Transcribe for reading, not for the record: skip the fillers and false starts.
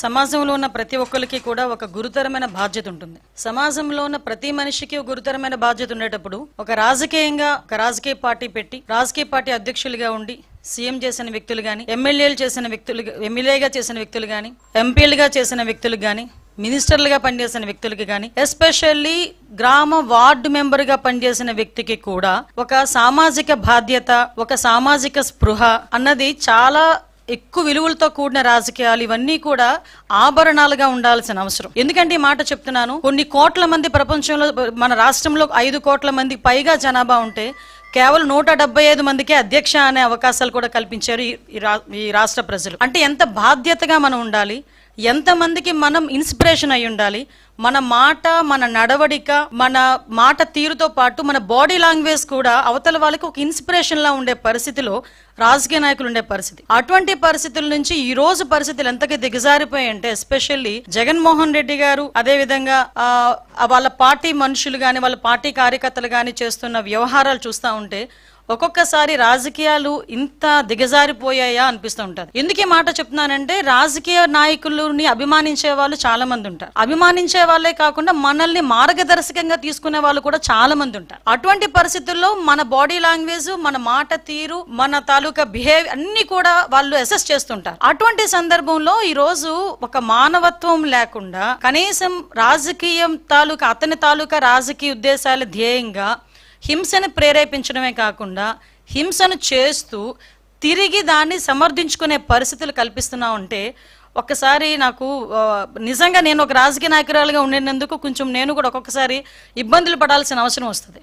సమాజంలో ఉన్న ప్రతి ఒక్కరికి కూడా ఒక గురుతరమైన బాధ్యత ఉంటుంది. సమాజంలో ఉన్న ప్రతి మనిషికి ఒక గురుతరమైన బాధ్యత ఉండేటప్పుడు ఒక రాజకీయ పార్టీ పెట్టి రాజకీయ పార్టీ అధ్యక్షులుగా ఉండి సీఎం చేసిన వ్యక్తులు గాని, ఎమ్మెల్యేగా చేసిన వ్యక్తులు గాని, ఎంపీలుగా చేసిన వ్యక్తులు గాని, మినిస్టర్లుగా పనిచేసిన వ్యక్తులకి కానీ, ఎస్పెషల్లీ గ్రామ వార్డు మెంబర్ గా పనిచేసిన వ్యక్తికి కూడా ఒక సామాజిక బాధ్యత, ఒక సామాజిక స్పృహ అన్నది చాలా ఎక్కువ విలువలతో కూడిన రాజకీయాలు ఇవన్నీ కూడా ఆభరణాలుగా ఉండాల్సిన అవసరం. ఎందుకంటే ఈ మాట చెప్తున్నాను, కొన్ని కోట్ల మంది ప్రపంచంలో, మన రాష్ట్రంలో 5 కోట్ల మంది పైగా జనాభా ఉంటే కేవలం 175 మందికే అధ్యక్ష అనే అవకాశాలు కూడా కల్పించారు ఈ రాష్ట్ర ప్రజలు. అంటే ఎంత బాధ్యతగా మనం ఉండాలి, ఎంతమందికి మనం ఇన్స్పిరేషన్ అయి ఉండాలి. మన మాట, మన నడవడిక, మన మాట తీరుతో పాటు మన బాడీ లాంగ్వేజ్ కూడా అవతల వాళ్ళకి ఒక ఇన్స్పిరేషన్ లా ఉండే పరిస్థితిలో రాజకీయ నాయకులు ఉండే పరిస్థితి. అటువంటి పరిస్థితుల నుంచి ఈ రోజు పరిస్థితులు ఎంతగా దిగజారిపోయాయంటే, ఎస్పెషల్లీ జగన్మోహన్ రెడ్డి గారు, అదే విధంగా వాళ్ళ పార్టీ మనుషులు గాని, వాళ్ళ పార్టీ కార్యకర్తలు గాని చేస్తున్న వ్యవహారాలు చూస్తూ ఉంటే ఒక్కొక్కసారి రాజకీయాలు ఇంత దిగజారిపోయాయా అనిపిస్తూ ఉంటుంది. ఎందుకు ఈ మాట చెప్తున్నానంటే, రాజకీయ నాయకులని అభిమానించే వాళ్ళు చాలా మంది ఉంటారు. అభిమానించే వాళ్ళే కాకుండా మనల్ని మార్గదర్శకంగా తీసుకునే వాళ్ళు కూడా చాలా మంది ఉంటారు. అటువంటి పరిస్థితుల్లో మన బాడీ లాంగ్వేజ్, మన మాట తీరు, మన తాలూకా బిహేవియర్ అన్ని కూడా వాళ్ళు అసెస్ చేస్తుంటారు. అటువంటి సందర్భంలో ఈ రోజు ఒక మానవత్వం లేకుండా కనీసం రాజకీయం తాలూకా, అతని తాలూకా రాజకీయ ఉద్దేశాల ధ్యేయంగా హింసను ప్రేరేపించడమే కాకుండా హింసను చేస్తూ తిరిగి దాన్ని సమర్థించుకునే పరిస్థితులు కల్పిస్తున్నా ఉంటే ఒక్కసారి నాకు నిజంగా నేను ఒక రాజకీయ నాయకురాలుగా ఉండినందుకు కొంచెం నేను కూడా ఒక్కొక్కసారి ఇబ్బందులు పడాల్సిన అవసరం వస్తుంది.